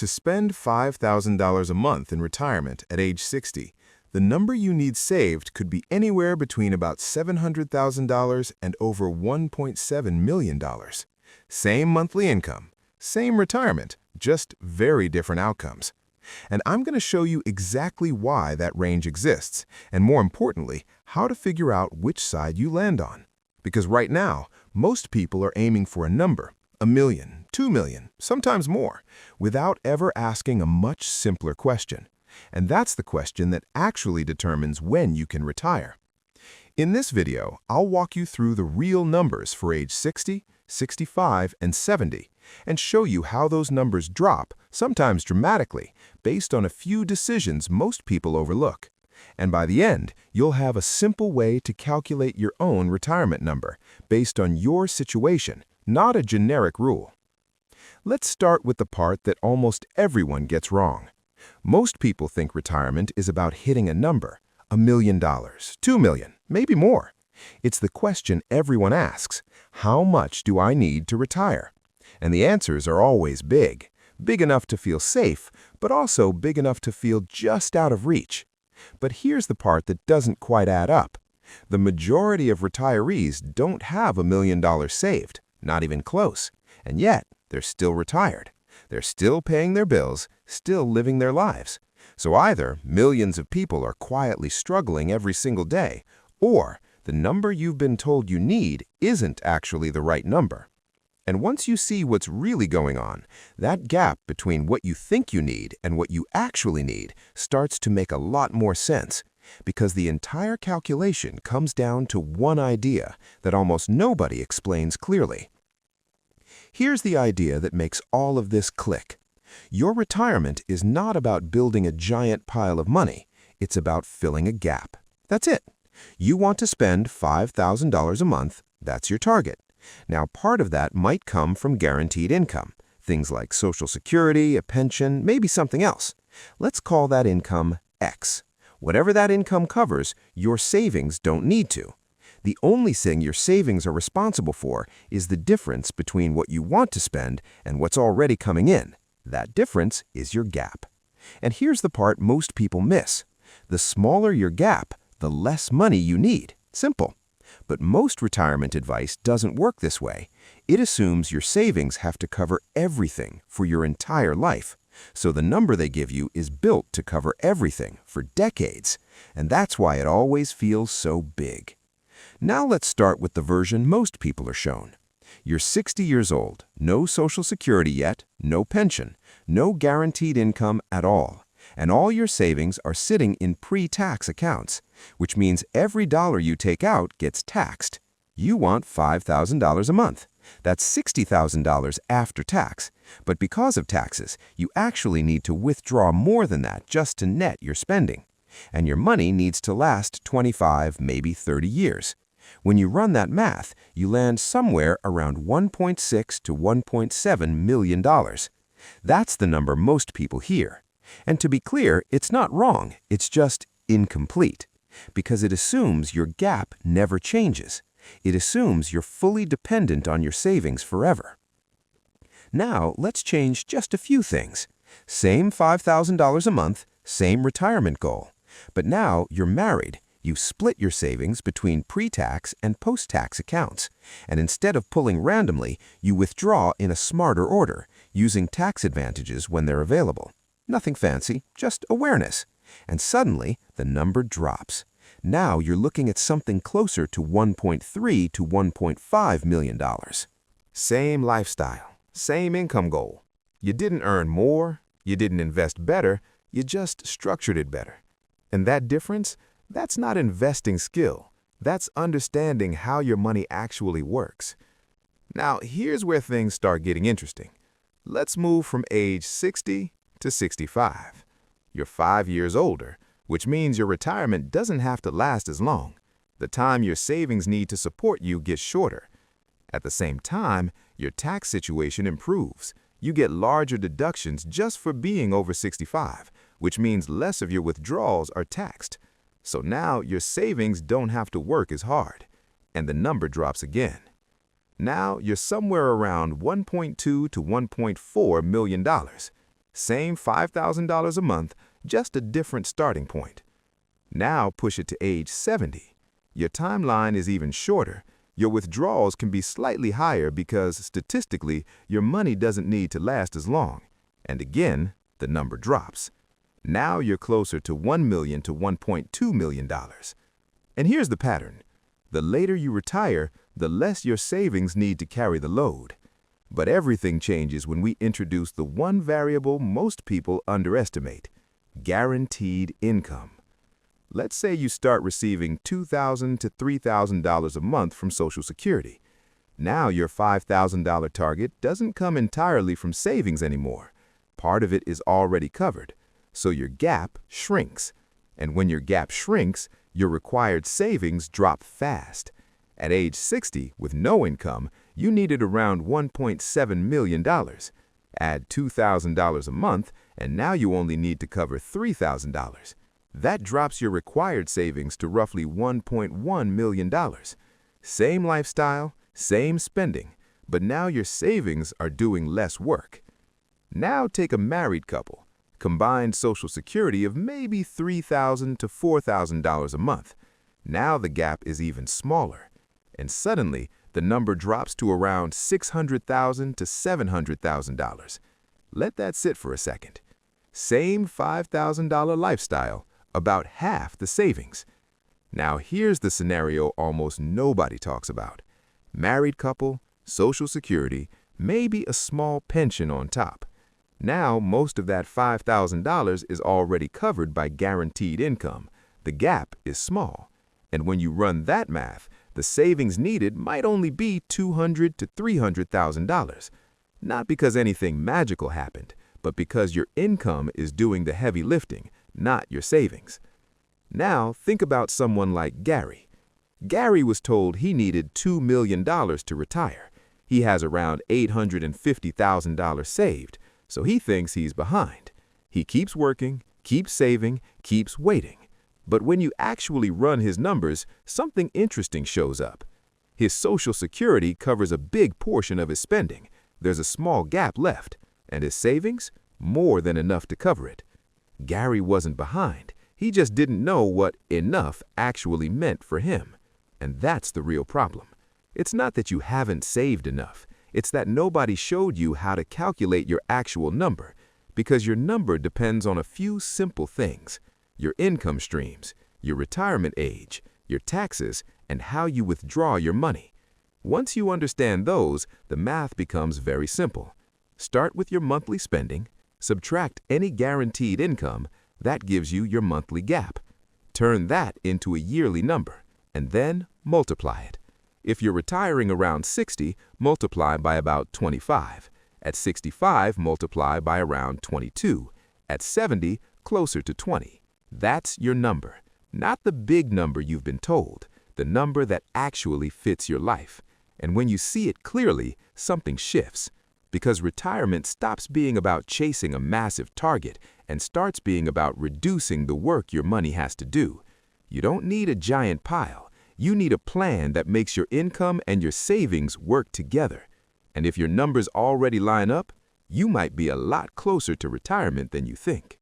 To spend $5,000 a month in retirement at age 60, the number you need saved could be anywhere between about $700,000 and over $1.7 million. Same monthly income, same retirement, just very different outcomes. And I'm going to show you exactly why that range exists, and more importantly, how to figure out which side you land on. Because right now, most people are aiming for a number, $1 million, $2 million, sometimes more, without ever asking a much simpler question. And that's the question that actually determines when you can retire. In this video, I'll walk you through the real numbers for age 60, 65, and 70, and show you how those numbers drop, sometimes dramatically, based on a few decisions most people overlook. And by the end, you'll have a simple way to calculate your own retirement number based on your situation, not a generic rule. Let's start with the part that almost everyone gets wrong. Most people think retirement is about hitting a number, $1 million, $2 million, maybe more. It's the question everyone asks: how much do I need to retire? And the answers are always big. Big enough to feel safe, but also big enough to feel just out of reach. But here's the part that doesn't quite add up. The majority of retirees don't have $1 million saved, not even close, and yet they're still retired. They're still paying their bills, still living their lives. So either millions of people are quietly struggling every single day, or the number you've been told you need isn't actually the right number. And once you see what's really going on, that gap between what you think you need and what you actually need starts to make a lot more sense, because the entire calculation comes down to one idea that almost nobody explains clearly. Here's the idea that makes all of this click. Your retirement is not about building a giant pile of money. It's about filling a gap. That's it. You want to spend $5,000 a month. That's your target. Now, part of that might come from guaranteed income, things like Social Security, a pension, maybe something else. Let's call that income X. Whatever that income covers, your savings don't need to. The only thing your savings are responsible for is the difference between what you want to spend and what's already coming in. That difference is your gap. And here's the part most people miss. The smaller your gap, the less money you need. Simple. But most retirement advice doesn't work this way. It assumes your savings have to cover everything for your entire life. So the number they give you is built to cover everything for decades. And that's why it always feels so big. Now let's start with the version most people are shown. You're 60 years old, no Social Security yet, no pension, no guaranteed income at all. And all your savings are sitting in pre-tax accounts, which means every dollar you take out gets taxed. You want $5,000 a month. That's $60,000 after tax. But because of taxes, you actually need to withdraw more than that just to net your spending. And your money needs to last 25, maybe 30 years. When you run that math, you land somewhere around $1.6 to $1.7 million. That's the number most people hear. And to be clear, it's not wrong, it's just incomplete, because it assumes your gap never changes. It assumes you're fully dependent on your savings forever. Now, let's change just a few things. Same $5,000 a month, same retirement goal. But now you're married. You split your savings between pre-tax and post-tax accounts. And instead of pulling randomly, you withdraw in a smarter order, using tax advantages when they're available. Nothing fancy, just awareness. And suddenly, the number drops. Now you're looking at something closer to $1.3 to $1.5 million. Same lifestyle, same income goal. You didn't earn more, you didn't invest better, you just structured it better. And that difference, that's not investing skill. That's understanding how your money actually works. Now, here's where things start getting interesting. Let's move from age 60 to 65. You're 5 years older, which means your retirement doesn't have to last as long. The time your savings need to support you gets shorter. At the same time, your tax situation improves. You get larger deductions just for being over 65, which means less of your withdrawals are taxed. So now your savings don't have to work as hard, and the number drops again. Now you're somewhere around $1.2 to $1.4 million. Same $5,000 a month, just a different starting point. Now push it to age 70. Your timeline is even shorter. Your withdrawals can be slightly higher because, statistically, your money doesn't need to last as long. And again, the number drops. Now you're closer to $1 million to $1.2 million. And here's the pattern. The later you retire, the less your savings need to carry the load. But everything changes when we introduce the one variable most people underestimate: guaranteed income. Let's say you start receiving $2,000 to $3,000 a month from Social Security. Now your $5,000 target doesn't come entirely from savings anymore. Part of it is already covered, so your gap shrinks. And when your gap shrinks, your required savings drop fast. At age 60, with no income, you needed around $1.7 million. Add $2,000 a month, and now you only need to cover $3,000. That drops your required savings to roughly $1.1 million. Same lifestyle, same spending, but now your savings are doing less work. Now take a married couple. Combined Social Security of maybe $3,000 to $4,000 a month. Now the gap is even smaller. And suddenly, the number drops to around $600,000 to $700,000. Let that sit for a second. Same $5,000 lifestyle, about half the savings. Now here's the scenario almost nobody talks about. Married couple, Social Security, maybe a small pension on top. Now most of that $5,000 is already covered by guaranteed income. The gap is small. And when you run that math, the savings needed might only be $200,000 to $300,000. Not because anything magical happened, but because your income is doing the heavy lifting, not your savings. Now think about someone like Gary. Gary was told he needed $2 million to retire. He has around $850,000 saved, so he thinks he's behind. He keeps working, keeps saving, keeps waiting. But when you actually run his numbers, something interesting shows up. His Social Security covers a big portion of his spending. There's a small gap left, and his savings? More than enough to cover it. Gary wasn't behind. He just didn't know what enough actually meant for him. And that's the real problem. It's not that you haven't saved enough. It's that nobody showed you how to calculate your actual number, because your number depends on a few simple things: your income streams, your retirement age, your taxes, and how you withdraw your money. Once you understand those, the math becomes very simple. Start with your monthly spending, subtract any guaranteed income, that gives you your monthly gap. Turn that into a yearly number, and then multiply it. If you're retiring around 60, multiply by about 25. At 65, multiply by around 22. At 70, closer to 20. That's your number, not the big number you've been told, the number that actually fits your life. And when you see it clearly, something shifts, because retirement stops being about chasing a massive target and starts being about reducing the work your money has to do. You don't need a giant pile. You need a plan that makes your income and your savings work together. And if your numbers already line up, you might be a lot closer to retirement than you think.